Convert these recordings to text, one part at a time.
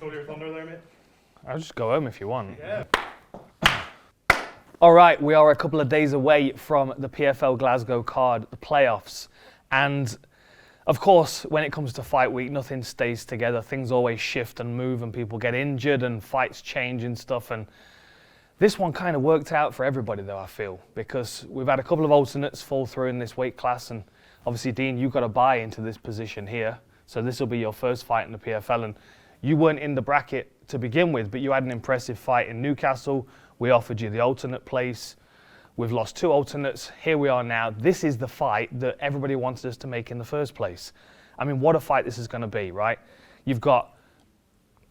Stole your thunder there, mate. I'll just go home if you want. Yeah. All right, we are a couple of days away from the PFL Glasgow card, the playoffs. And of course, when it comes to fight week, nothing stays together. Things always shift and move and people get injured and fights change and stuff. And this one kind of worked out for everybody though, I feel, because we've had a couple of alternates fall through in this weight class. And obviously, Dean, you've got to buy into this position here. So this will be your first fight in the PFL. And you weren't in the bracket to begin with, but you had an impressive fight in Newcastle. We offered you the alternate place. We've lost 2 alternates. Here we are now. This is the fight that everybody wanted us to make in the first place. I mean, what a fight this is going to be, right? You've got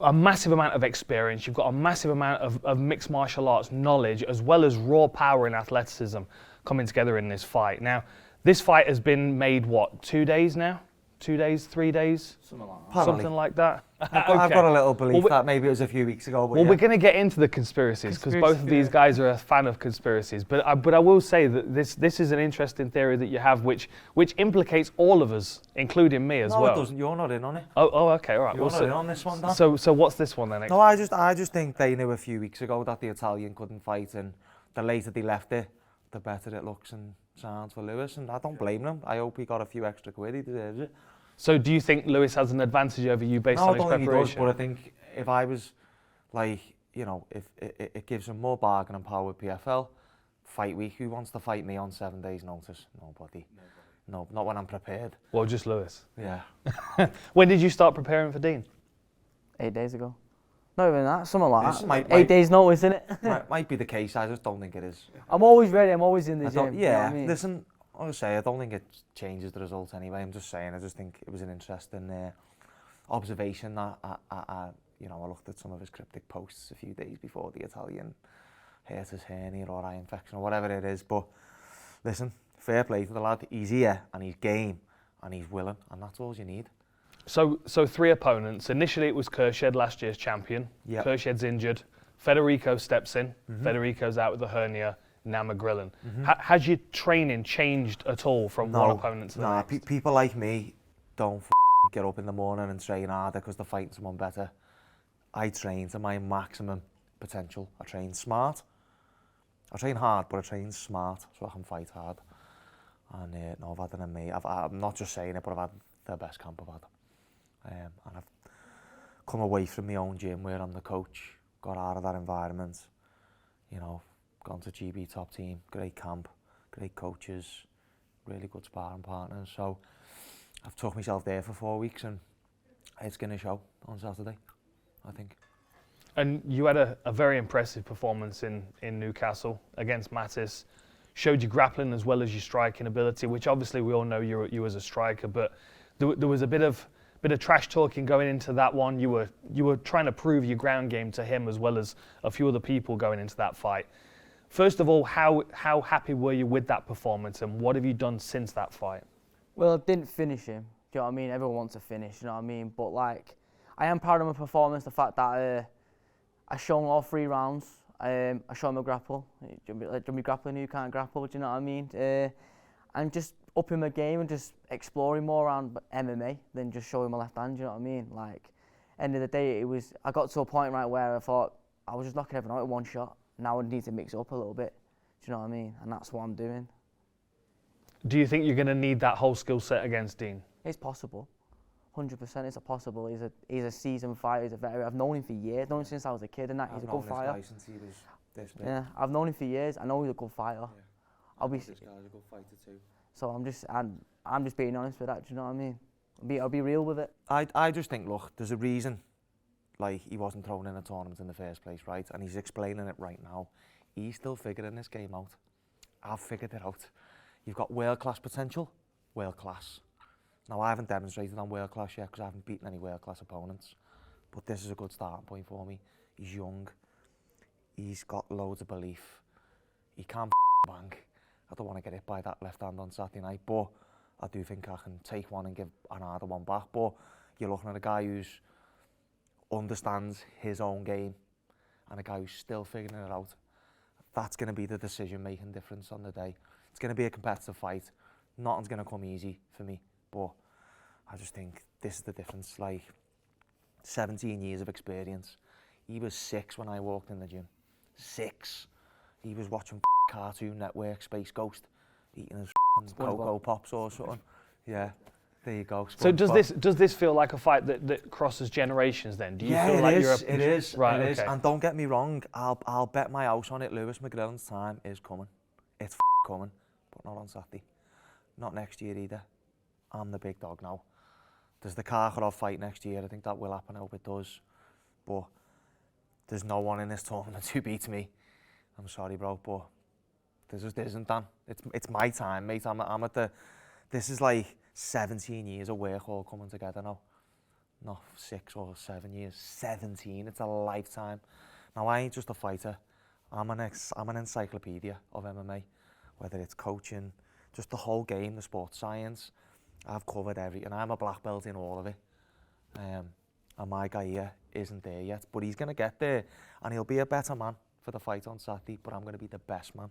a massive amount of experience. You've got a massive amount of mixed martial arts knowledge, as well as raw power and athleticism coming together in this fight. Now, this fight has been made, what, 2 days now? 2 days, 3 days? Something like that. I've got a little belief that maybe it was a few weeks ago. But well, we're going to get into the conspiracies because both of these guys are a fan of conspiracies. But I will say that this is an interesting theory that you have, which implicates all of us, including me as well. No, it doesn't. You're not in on it. Oh, okay, all right. You're not in on this one, Dan. So what's this one then? No, I just think they knew a few weeks ago that the Italian couldn't fight, and the later they left it, the better it looks and sounds for Lewis. And I don't blame them. I hope he got a few extra quid. He deserves it. So do you think Lewis has an advantage over you based on his preparation? No, I don't think he does, but I think if I was, like, you know, if it gives him more bargaining power with PFL, fight week, who wants to fight me on 7 days' notice? Nobody. No, not when I'm prepared. Well, just Lewis. Yeah. When did you start preparing for Dean? 8 days ago. Not even that, something like This that. 8 days notice, isn't it? might be the case, I just don't think it is. I'm always ready, I'm always in the gym. Yeah, you know what I mean? Listen, I say I don't think it changes the result anyway. I'm just saying, I just think it was an interesting observation that I looked at some of his cryptic posts a few days before the Italian hurt his hernia or eye infection or whatever it is. But listen, fair play to the lad. He's here and he's game and he's willing, and that's all you need. So 3 opponents. Initially, it was 𝗘𝗨𝗥𝗢𝗣𝗓, last year's champion. Yep. 𝗘𝗨𝗥𝗢𝗡's injured. Federico steps in. Federico's out with a hernia. Now McGrillen. Has your training changed at all from one opponent to the next? People like me don't get up in the morning and train harder because they're fighting someone better. I train to my maximum potential. I train smart. I train hard, but I train smart so I can fight hard. And I've had it in me. I'm not just saying it, but I've had the best camp I've had. And I've come away from my own gym where I'm the coach, got out of that environment, you know, gone to GB top team, great camp, great coaches, really good sparring partners. So I've took myself there for 4 weeks and it's going to show on Saturday, I think. And you had a very impressive performance in Newcastle against Mattis. Showed you grappling as well as your striking ability, which obviously we all know you as a striker, but there was a bit of trash talking going into that one. You were trying to prove your ground game to him as well as a few other people going into that fight. First of all, how happy were you with that performance, and what have you done since that fight? Well, I didn't finish him. Do you know what I mean? Everyone wants to finish, you know what I mean? But like, I am proud of my performance, the fact that I shown all 3 rounds. I showed him a grapple. Do you me grappling who can't grapple, do you know what I mean? And just upping my game and just exploring more around MMA than just showing my left hand, do you know what I mean? Like, end of the day, I got to a point right where I thought I was just knocking everyone out with 1 shot. Now I need to mix it up a little bit, do you know what I mean? And that's what I'm doing. Do you think you're going to need that whole skill set against Dean? It's possible. 100% it's possible. He's a seasoned fighter, he's a veteran. I've known him for years, known him since I was a kid, and that he's a good fighter. Since he was this big. Yeah, I've known him for years. I know he's a good fighter. Yeah. This guy's a good fighter too. So I'm just being honest with that. Do you know what I mean? I'll be real with it. I just think, look, there's a reason, like, he wasn't thrown in a tournament in the first place, right? And he's explaining it right now. He's still figuring this game out. I've figured it out. You've got world-class potential, world-class. Now, I haven't demonstrated I'm world-class yet because I haven't beaten any world-class opponents. But this is a good starting point for me. He's young. He's got loads of belief. He can bang. I don't want to get hit by that left hand on Saturday night, but I do think I can take one and give an harder one back. But you're looking at a guy who's understands his own game and a guy who's still figuring it out. That's going to be the decision-making difference on the day. It's going to be a competitive fight. Nothing's going to come easy for me, but I just think this is the difference. Like, 17 years of experience. He was 6 when I walked in the gym. 6. He was watching Cartoon Network, Space Ghost, eating his Cocoa Pops or something. Yeah, there you go. So does this feel like a fight that crosses generations then? Do you feel like you're it is. Right, it okay. is. And don't get me wrong, I'll bet my house on it. Lewis McGrillen's time is coming. It's coming, but not on Saturday. Not next year either. I'm the big dog now. There's the 𝗘𝗨𝗥𝗢𝗣𝗘 fight next year. I think that will happen. I hope it does. But there's no one in this tournament who beats me. I'm sorry, bro, but there just isn't, Dan. It's my time, mate. I'm at the. This is like 17 years of work all coming together now. Not 6 or 7 years. 17. It's a lifetime. Now I ain't just a fighter. I'm an encyclopedia of MMA. Whether it's coaching, just the whole game, the sports science. I've covered everything. I'm a black belt in all of it. And my guy here isn't there yet, but he's going to get there, and he'll be a better man for the fight on Saturday, but I'm going to be the best man.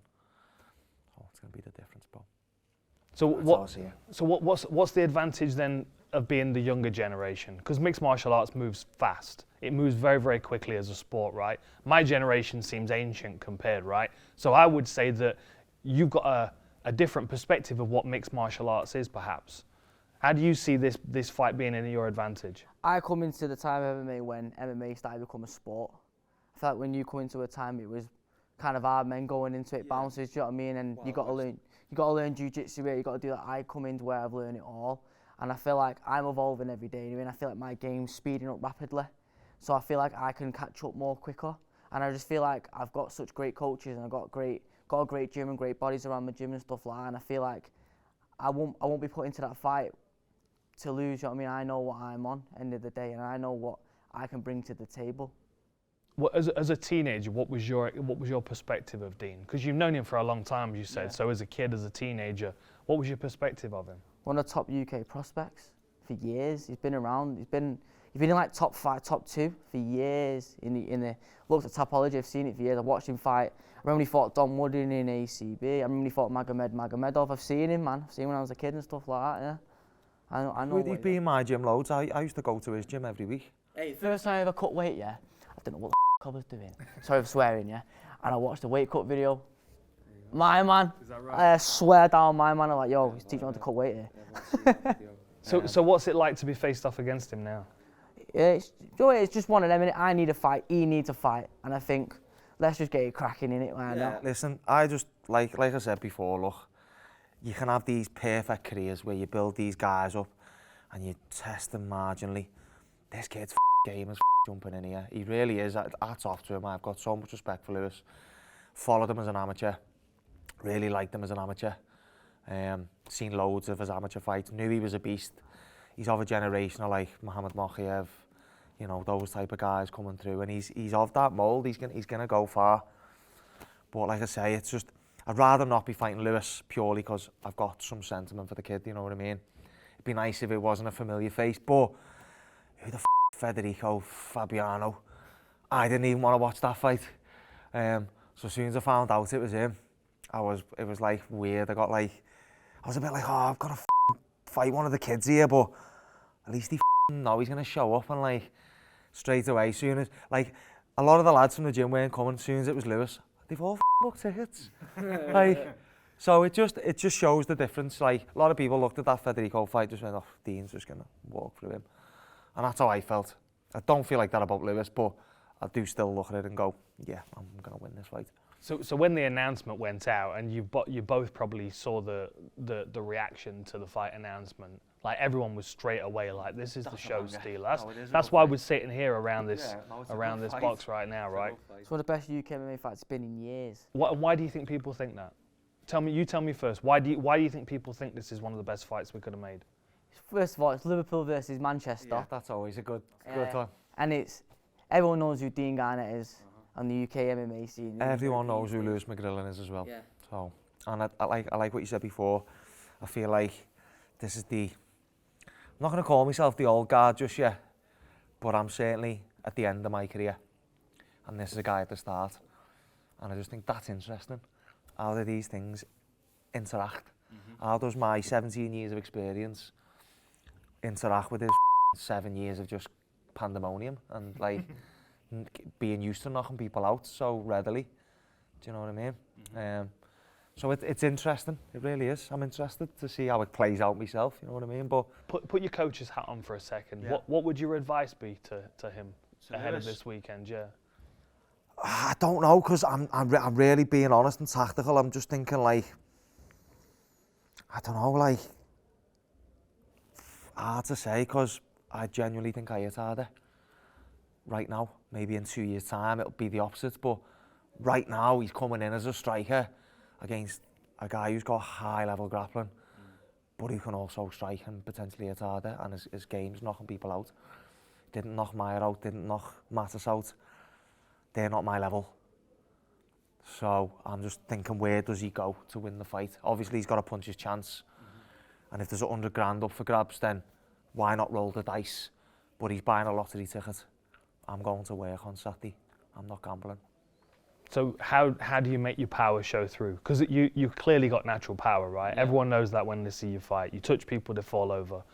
So it's going to be the difference, bro. So what's the advantage then of being the younger generation? Because mixed martial arts moves fast. It moves very, very quickly as a sport, right? My generation seems ancient compared, right? So I would say that you've got a different perspective of what mixed martial arts is, perhaps. How do you see this fight being in your advantage? I come into the time of MMA when MMA started to become a sport. I felt when you come into a time, it was kind of hard men going into it, bouncers, do you know what I mean? And you got to learn jiu-jitsu here, you got to do that. I come into where I've learned it all. And I feel like I'm evolving every day, and I feel like my game's speeding up rapidly. So I feel like I can catch up more quicker. And I just feel like I've got such great coaches, and I've got a great gym and great bodies around my gym and stuff like that. And I feel like I won't be put into that fight to lose, you know what I mean? I know what I'm on, end of the day, and I know what I can bring to the table. Well, as a teenager, what was your perspective of Dean? Because you've known him for a long time, you said. Yeah. So as a kid, as a teenager, what was your perspective of him? One of the top UK prospects for years. He's been around. He's been in like top 5, top 2 for years. Looked at 𝗘𝗨𝗥𝗢𝗣𝗘, I've seen it for years. I've watched him fight. I remember he fought Don Wooden in ACB. I remember he fought Magomedov. I've seen him, man. I've seen him when I was a kid and stuff like that. Yeah. I know. He'd be in my gym loads. I used to go to his gym every week. Hey, first time I ever cut weight, yeah. I didn't know what the I was doing. Sorry for swearing, yeah. And I watched the weight cut video. My man. Is that right? I swear down, my man. I'm like, yo, he's teaching me how to cut weight here. So what's it like to be faced off against him now? Yeah, it's just one of them. I need a fight. He needs a fight, and I think let's just get it cracking in it right now. Listen, I just like I said before. Look, you can have these perfect careers where you build these guys up, and you test them marginally. This kid's game is jumping in here. He really is. Hats off to him. I've got so much respect for Lewis. Followed him as an amateur. Really liked him as an amateur. Seen loads of his amateur fights. Knew he was a beast. He's of a generation of like Muhammad Mokaev, you know, those type of guys coming through, and he's of that mould. He's gonna go far. But like I say, it's just I'd rather not be fighting Lewis purely because I've got some sentiment for the kid. You know what I mean? It'd be nice if it wasn't a familiar face, but who the 𝗘𝗨𝗥𝗢𝗣𝗘? I didn't even want to watch that fight. So as soon as I found out it was him, it was like weird. I was a bit like, oh, I've got to fight one of the kids here, but at least he know he's going to show up, and like straight away, soon as like a lot of the lads from the gym weren't coming, as soon as it was Lewis, they've all booked tickets. Like, so it just shows the difference. Like a lot of people looked at that Federico fight, just went, oh, Dean's just going to walk through him. And that's how I felt. I don't feel like that about Lewis, but I do still look at it and go, yeah, I'm going to win this fight. So when the announcement went out, and you both probably saw the reaction to the fight announcement, like everyone was straight away like, this is the show stealer. That's why we're sitting here around this box right now, right? It's one of the best UK MMA fights been in years. Why do you think people think that? Tell me first. Why do you think people think this is one of the best fights we could have made? First of all, it's Liverpool versus Manchester. Yeah, that's always a good time. And everyone knows who Dean Garnett is on the UK MMA scene. Everyone knows who Lewis McGrillen is as well. Yeah. So, and I like what you said before. I feel like this is I'm not going to call myself the old guard just yet, but I'm certainly at the end of my career. And this is a guy at the start. And I just think that's interesting. How do these things interact? Mm-hmm. How does my 17 years of experience interact with his 7 years of just pandemonium and like being used to knocking people out so readily. Do you know what I mean? So it's interesting. It really is. I'm interested to see how it plays out myself. You know what I mean? But put your coach's hat on for a second. Yeah. What would your advice be to him ahead of this weekend? Yeah. I don't know, because I'm really being honest and tactical. I'm just thinking like, I don't know, like, hard to say, because I genuinely think 𝗘𝗨𝗥𝗢𝗣𝗘'𝗦 right now. Maybe in 2 years' time it'll be the opposite, but right now he's coming in as a striker against a guy who's got high level grappling, but who can also strike, and potentially 𝗘𝗨𝗥𝗢𝗣𝗘, and his game's knocking people out. Didn't knock Maia out, didn't knock Mattis out. They're not my level. So I'm just thinking, where does he go to win the fight? Obviously he's got to punch his chance. And if there's 100 grand up for grabs, then why not roll the dice? But he's buying a lottery ticket. I'm going to work on Saturday. I'm not gambling. So how do you make your power show through? Because you clearly got natural power, right? Yeah. Everyone knows that when they see you fight. You touch people, they fall over.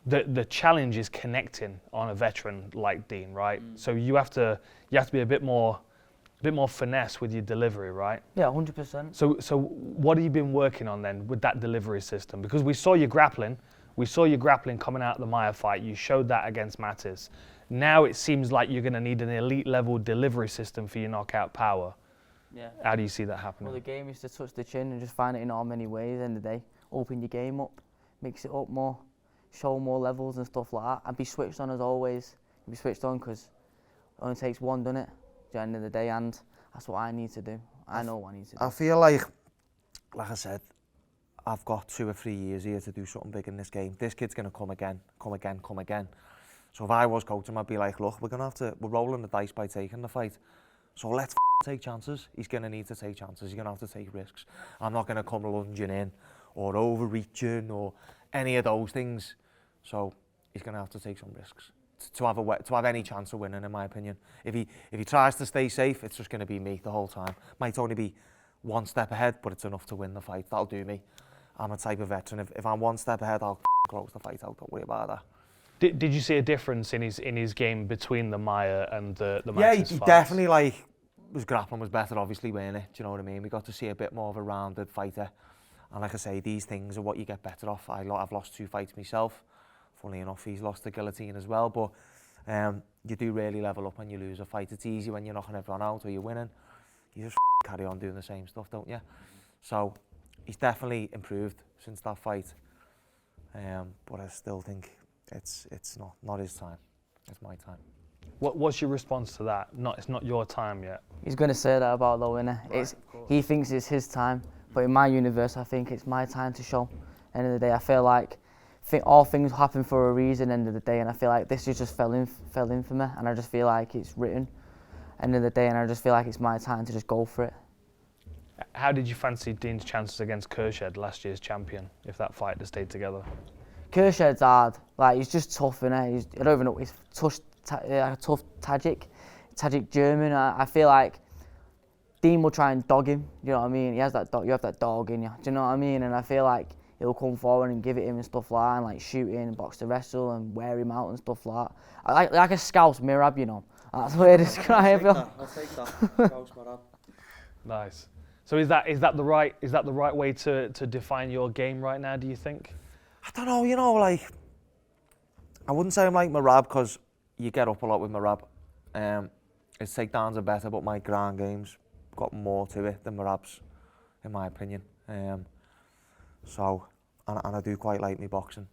The challenge is connecting on a veteran like Dean, right? So you have to be a bit more finesse with your delivery, right? Yeah, 100%. So what have you been working on then with that delivery system? Because we saw you grappling coming out of the Maia fight. You showed that against Mattis. Now it seems like you're going to need an elite level delivery system for your knockout power. Yeah. How do you see that happening? Well, the game is to touch the chin and just find it in all many ways. At the end of the day, open your game up, mix it up more, show more levels and stuff like that, and be switched on as always. Be switched on, because it only takes one, doesn't it? At the end of the day, and that's what I need to do. I know what I need to do. I feel like I said, I've got 2 or 3 years here to do something big in this game. This kid's going to come again. So if I was coaching, I'd be like, look, we're rolling the dice by taking the fight. So let's take chances. He's going to need to take chances. He's going to have to take risks. I'm not going to come lunging in or overreaching or any of those things. So he's going to have to take some risks to have any chance of winning, in my opinion. If he tries to stay safe, it's just going to be me the whole time. Might only be 1 step ahead, but it's enough to win the fight. That'll do me. I'm a type of veteran. If I'm 1 step ahead, I'll close the fight out. Don't worry about that. Did you see a difference in his game between the Maia and the Mattis Yeah, he fights? definitely, his grappling was better, obviously, weren't it? Do you know what I mean? We got to see a bit more of a rounded fighter. And like I say, these things are what you get better off. I've lost 2 fights myself. Funnily enough, he's lost to 𝗘𝗨𝗥𝗢𝗣𝗏 as well. But you do really level up when you lose a fight. It's easy when you're knocking everyone out or you're winning. You just carry on doing the same stuff, don't you? So he's definitely improved since that fight. But I still think it's not his time. It's my time. What's your response to that? It's not your time yet. He's going to say that about the winner. Right, he thinks it's his time, but in my universe, I think it's my time to show. End of the day, I feel like all things happen for a reason. End of the day, and I feel like this just fell in for me, and I just feel like it's written. End of the day, and I just feel like it's my time to just go for it. How did you fancy Dean's chances against 𝗘𝗨𝗥𝗢𝗣𝗏, last year's champion, if that fight had stayed together? 𝗘𝗨𝗥𝗢𝗣𝗏's hard. Like, he's just tough, innit? I don't even know. He's tough Tajik German. I feel like Dean will try and dog him. You know what I mean? He has that dog. You have that dog in you. Do you know what I mean? And I feel like he'll come forward and give it him and stuff like that, and like shoot in, box to wrestle, and wear him out and stuff like that. Like a Scouse Mirab, you know. That's the way to describe it. I'll take that. Scouse Mirab. Nice. So is that the right way to define your game right now, do you think? I don't know, you know, like, I wouldn't say I'm like Mirab, because you get up a lot with Mirab. His takedowns are better, but my ground game's got more to it than Mirab's, in my opinion. So, and I do quite like me boxing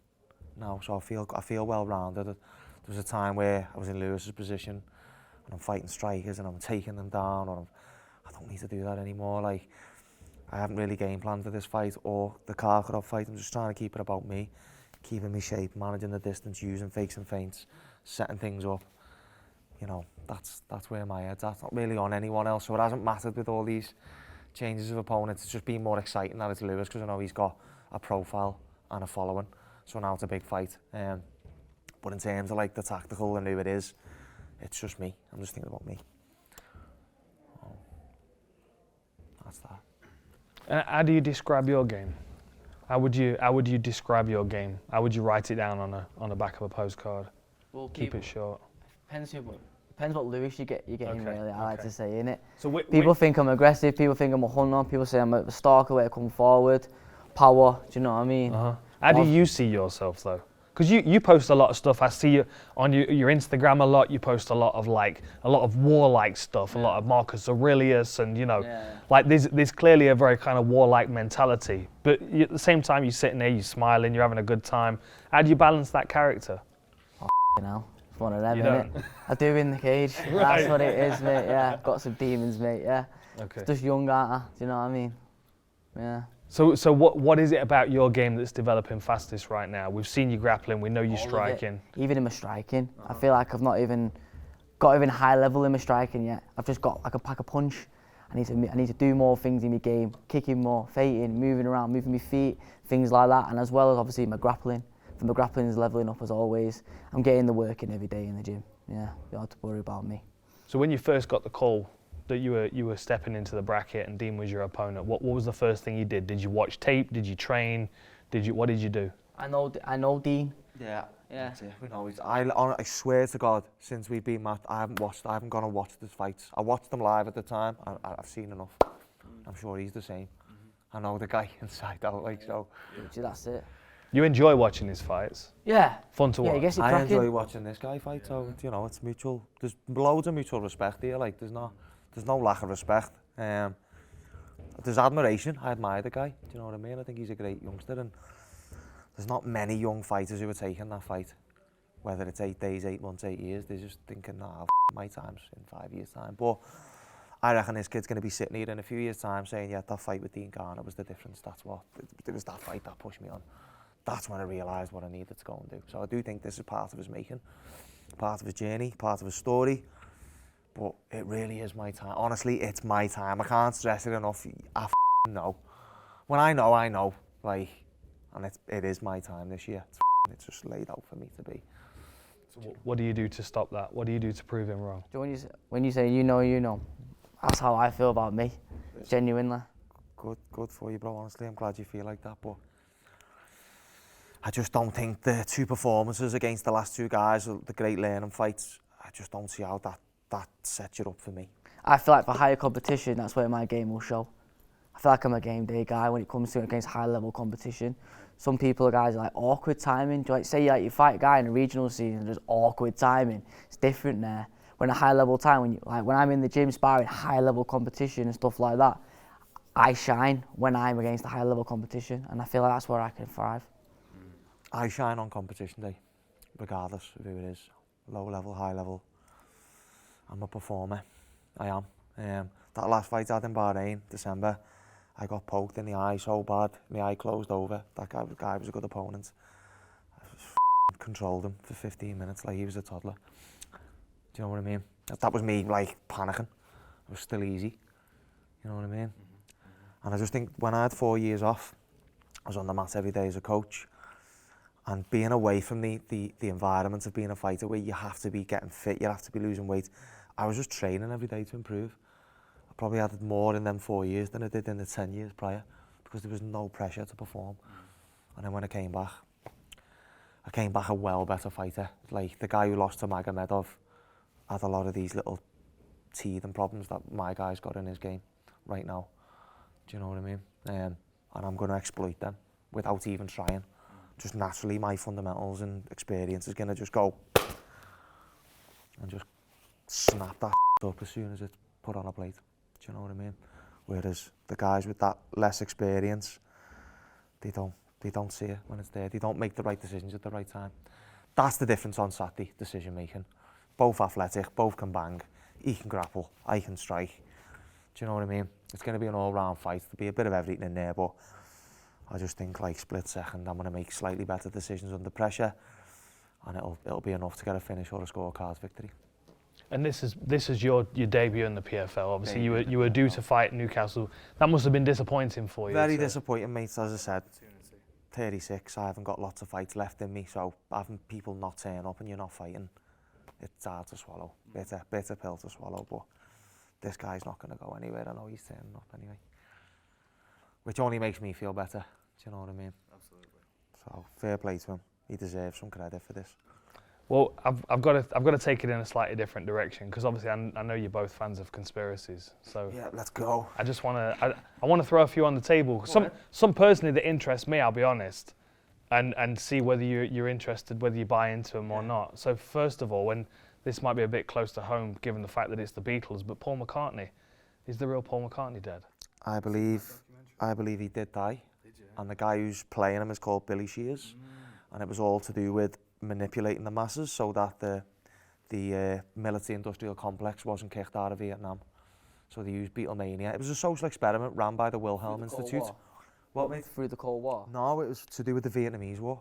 now, so I feel well rounded. There was a time where I was in Lewis's position, and I'm fighting strikers, and I'm taking them down, or I don't need to do that anymore. Like, I haven't really game planned for this fight or the 𝗘𝗨𝗥𝗢𝗣𝗏 fight. I'm just trying to keep it about me, keeping me shape, managing the distance, using fakes and feints, setting things up. You know, that's where my head's at. Not really on anyone else, so it hasn't mattered with all these changes of opponents. It's just been more exciting that it's Lewis, because I know he's got a profile and a following. So now it's a big fight. But in terms of like the tactical and who it is, it's just me. I'm just thinking about me. Oh, that's that. How do you describe your game? How would you describe your game? How would you write it down on the back of a postcard? Well, Keep it short. Depends what Lewis you get in really, I like to say, innit? So people think I'm aggressive, people think I'm a hunter, people say I'm a stalker where I come forward, power, do you know what I mean? How do you see yourself though? Because you post a lot of stuff. I see you on your Instagram a lot. You post a lot of warlike stuff, a lot of Marcus Aurelius, and like there's clearly a very kind of warlike mentality. But at the same time, you're sitting there, you're smiling, you're having a good time. How do you balance that character? You know, it's one of them, You innit? don't? I do in the cage. Right. That's what it is, mate. Yeah, I've got some demons, mate. Yeah. Okay. Just young, aren't I? Do you know what I mean? Yeah. So what is it about your game that's developing fastest right now? We've seen you grappling, we know you're striking. Even in my striking, I feel like I've not even got even high level in my striking yet. I've just got like a pack of punch. I need to do more things in my game, kicking more, fighting, moving around, moving my feet, things like that. And as well as obviously my grappling. For my grappling is leveling up as always. I'm getting the work in every day in the gym. Yeah, you don't have to worry about me. So when you first got the call that you were stepping into the bracket and Dean was your opponent, what was the first thing you did? Did you watch tape? Did you train? What did you do? I know Dean. Yeah. Yeah. We know I swear to God, since we've been matched, I haven't gone and watched his fights. I watched them live at the time. I've seen enough. I'm sure he's the same. I know the guy inside out, like so. That's it. You enjoy watching his fights? Yeah. Fun to watch? Yeah, I guess I enjoy watching this guy fight, so it's mutual. There's loads of mutual respect here, like there's no lack of respect. There's admiration. I admire the guy, do you know what I mean? I think he's a great youngster, and there's not many young fighters who are taking that fight, whether it's 8 days, 8 months, 8 years. They're just thinking, nah, my time's in 5 years' time. But I reckon this kid's going to be sitting here in a few years' time saying, yeah, that fight with Dean Garnett was the difference. It was that fight that pushed me on. That's when I realised what I needed to go and do. So I do think this is part of his making, part of his journey, part of his story. But it really is my time. Honestly, it's my time. I can't stress it enough. I know. When I know, I know. Like, and it is my time this year. It's just laid out for me to be. So what do you do to stop that? What do you do to prove him wrong? When you say you know, that's how I feel about me, genuinely. Good for you, bro. Honestly, I'm glad you feel like that. But I just don't think the two performances against the last two guys, the great learning fights, I just don't see how that sets you up for me. I feel like for higher competition, that's where my game will show. I feel like I'm a game day guy when it comes to against high level competition. Some people are guys like awkward timing. Do you say you fight a guy in a regional scene and there's awkward timing? It's different there. When a high level time, when I'm in the gym sparring high level competition and stuff like that, I shine when I'm against the high level competition, and I feel like that's where I can thrive. I shine on competition day, regardless of who it is, low level, high level. I'm a performer. I am. That last fight I had in Bahrain, December, I got poked in the eye so bad, my eye closed over. That guy was a good opponent. I just controlled him for 15 minutes like he was a toddler. Do you know what I mean? That was me like panicking. It was still easy. You know what I mean? And I just think when I had 4 years off, I was on the mat every day as a coach. And being away from the environment of being a fighter where you have to be getting fit, you have to be losing weight, I was just training every day to improve. I probably had more in them 4 years than I did in the 10 years prior, because there was no pressure to perform. And then when I came back a well better fighter. Like the guy who lost to Magomedov had a lot of these little teething problems that my guy's got in his game right now. Do you know what I mean? And I'm going to exploit them without even trying. Just naturally, my fundamentals and experience is going to just go and just snap that up as soon as it's put on a plate. Do you know what I mean? Whereas the guys with that less experience, they don't see it when it's there. They don't make the right decisions at the right time. That's the difference on Saturday, decision making. Both athletic, both can bang. He can grapple, I can strike. Do you know what I mean? It's going to be an all-round fight. There'll be a bit of everything in there, but I just think like split second, I'm going to make slightly better decisions under pressure, and it'll be enough to get a finish or a scorecards victory. And this is your debut in the PFL. Obviously, you were due to fight Newcastle. That must have been disappointing for you. Very disappointing, mate. As I said, 36. I haven't got lots of fights left in me, so having people not turn up and you're not fighting, it's hard to swallow. Bitter pill to swallow. But this guy's not going to go anywhere. I know he's turning up anyway, which only makes me feel better. Do you know what I mean? Absolutely. So fair play to him. He deserves some credit for this. Well, I've got to take it in a slightly different direction because obviously I know you're both fans of conspiracies. So Yeah, let's go. I just want to I want to throw a few on the table. Some personally that interest me, I'll be honest, and see whether you're interested, whether you buy into them or not. So first of all, when this might be a bit close to home given the fact that it's the Beatles, but Paul McCartney, is the real Paul McCartney dead? I believe he did die. And the guy who's playing him is called Billy Shears. And it was all to do with manipulating the masses so that the military-industrial complex wasn't kicked out of Vietnam. So they used Beatlemania. It was a social experiment ran by the Wilhelm Institute. What, mate? Through the Cold War? No, it was to do with the Vietnamese War.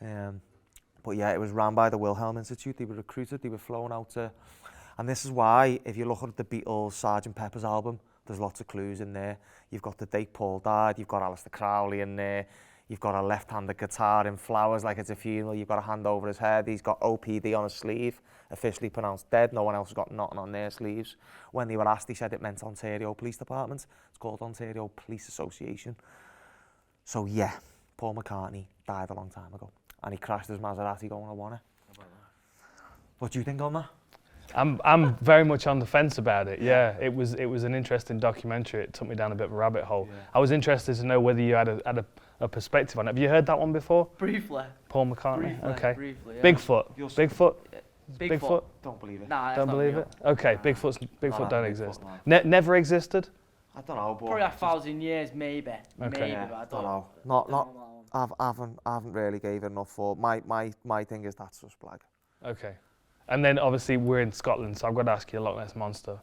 But yeah, it was ran by the Wilhelm Institute. They were recruited, they were flown out to... And this is why, if you look at the Beatles' Sgt. Pepper's album, there's lots of clues in there. You've got the date Paul died, you've got Aleister Crowley in there, you've got a left-handed guitar in flowers like it's a funeral, you've got a hand over his head, he's got OPD on his sleeve, officially pronounced dead, no one else has got nothing on their sleeves. When they were asked, they said it meant Ontario Police Department. It's called Ontario Police Association. So yeah, Paul McCartney died a long time ago, and he crashed his Maserati going, I want it. What do you think on that? I'm very much on the fence about it. Yeah, it was an interesting documentary. It took me down a bit of a rabbit hole. Yeah. I was interested to know whether you had a perspective on it. Have you heard that one before? Briefly. Paul McCartney. Briefly, okay. Briefly, yeah. Bigfoot. Bigfoot. Don't believe it. Nah, don't believe it. Okay, Bigfoot don't Bigfoot, exist. no. Never existed. I don't know, but Probably 1,000 years, maybe. Okay. Maybe, yeah, but I don't don't know. I haven't really gave it enough for. My thing is that's just black. Okay. And then obviously we're in Scotland, so I've got to ask you the Loch Ness Monster.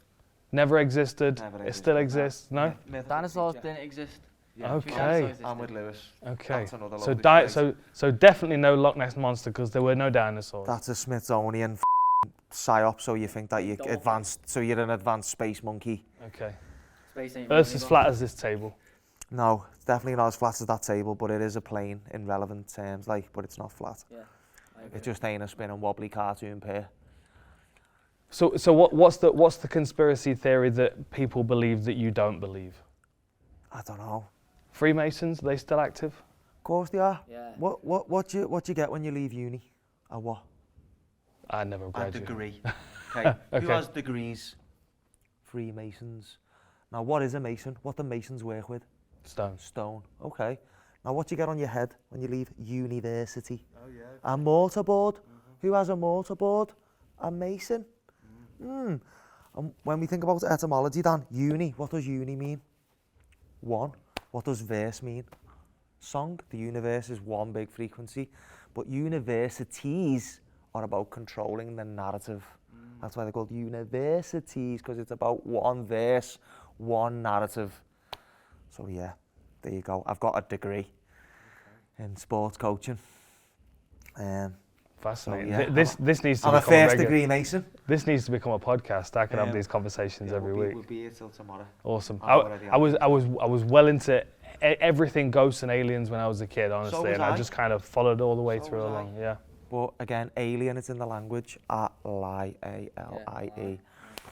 Never existed. It still exists. No. Dinosaurs didn't exist. Yeah. Okay. I'm with Lewis. Okay. That's So definitely no Loch Ness Monster because there were no dinosaurs. That's a Smithsonian psyop, so you think that you're advanced, so you're an advanced space monkey. Okay. Space ain't Earth's really as gone. flat as this table. No, it's definitely not as flat as that table, but it is a plane in relevant terms, but it's not flat. Yeah. It just ain't a spinning wobbly cartoon pear. So what's the conspiracy theory that people believe that you don't believe? I don't know. Freemasons, are they still active? Of course they are. Yeah. What you get when you leave uni? A what? I never A graduated. degree. Okay. Okay. Who has degrees? Freemasons. Now what is a mason? What do masons work with? Stone. Stone. Okay. Now what do you get on your head when you leave university? Oh yeah. A mortarboard. Who has a mortarboard? A mason. And when we think about etymology, Dan, uni, what does uni mean? One. What does verse mean? Song. The universe is one big frequency, but universities are about controlling the narrative. That's why they're called universities, because it's about one verse, one narrative. So yeah, there you go. I've got a degree in sports coaching. Fascinating. So, yeah, This needs to I'm a become first regular. degree mason. This needs to become a podcast. I can have these conversations every week. We'll be here till tomorrow. Awesome. I'm I was well into everything ghosts and aliens when I was a kid, honestly, So was and I I. just kind of followed all the way So through was I. along. Yeah. But again, alien, it's in the language. A-L-I-A-L-I-E.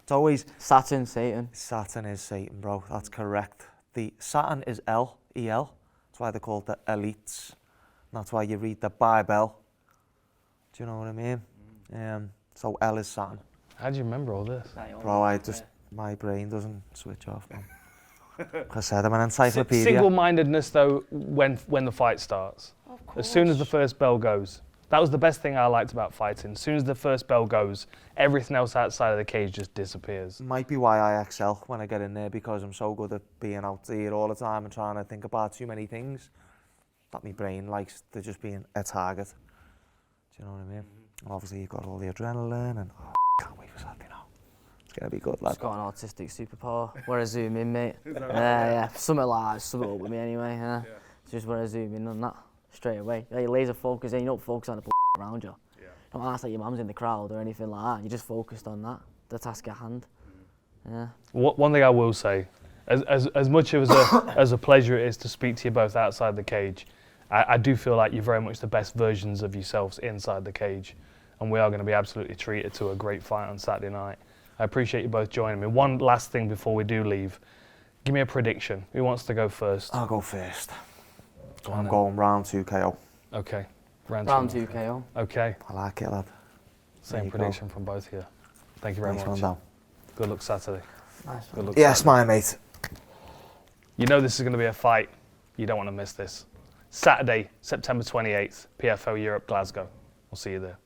It's always Saturn, Satan. Saturn is Satan, bro. That's correct. The Saturn is L-E-L. That's why they're called the elites. And that's why you read the Bible. Do you know what I mean? So L is Saturn. How do you remember all this? Bro, my brain doesn't switch off, man. I said I'm an encyclopedia. Single-mindedness, though, when the fight starts. Of course. As soon as the first bell goes. That was the best thing I liked about fighting. As soon as the first bell goes, everything else outside of the cage just disappears. Might be why I excel when I get in there, because I'm so good at being out there all the time and trying to think about too many things that my brain likes to just being a target. Do you know what I mean? And obviously you've got all the adrenaline and can't wait for Saturday now. It's gonna be good, lad. Just got an autistic superpower. Where I zoom in, mate. Yeah, something like that. Something up with me anyway. Yeah. It's just where I zoom in on that straight away. Yeah, you laser focus and you don't focus on the around you. Yeah. Don't ask like your mum's in the crowd or anything like that. You just focused on that, the task at hand. Yeah. One thing I will say, as much as a pleasure it is to speak to you both outside the cage, I do feel like you're very much the best versions of yourselves inside the cage, and we are going to be absolutely treated to a great fight on Saturday night. I appreciate you both joining me. One last thing before we do leave, give me a prediction. Who wants to go first? I'll go first. I'm going round 2 KO. Okay. Round 2 KO. Okay. I like it, lad. Same prediction from both here. Thank you very Nice much. one, Dan. Good luck Saturday. Nice Good one. luck Yes, Saturday. my mate. You know this is going to be a fight. You don't want to miss this. Saturday, September 28th, PFL Europe Glasgow. We'll see you there.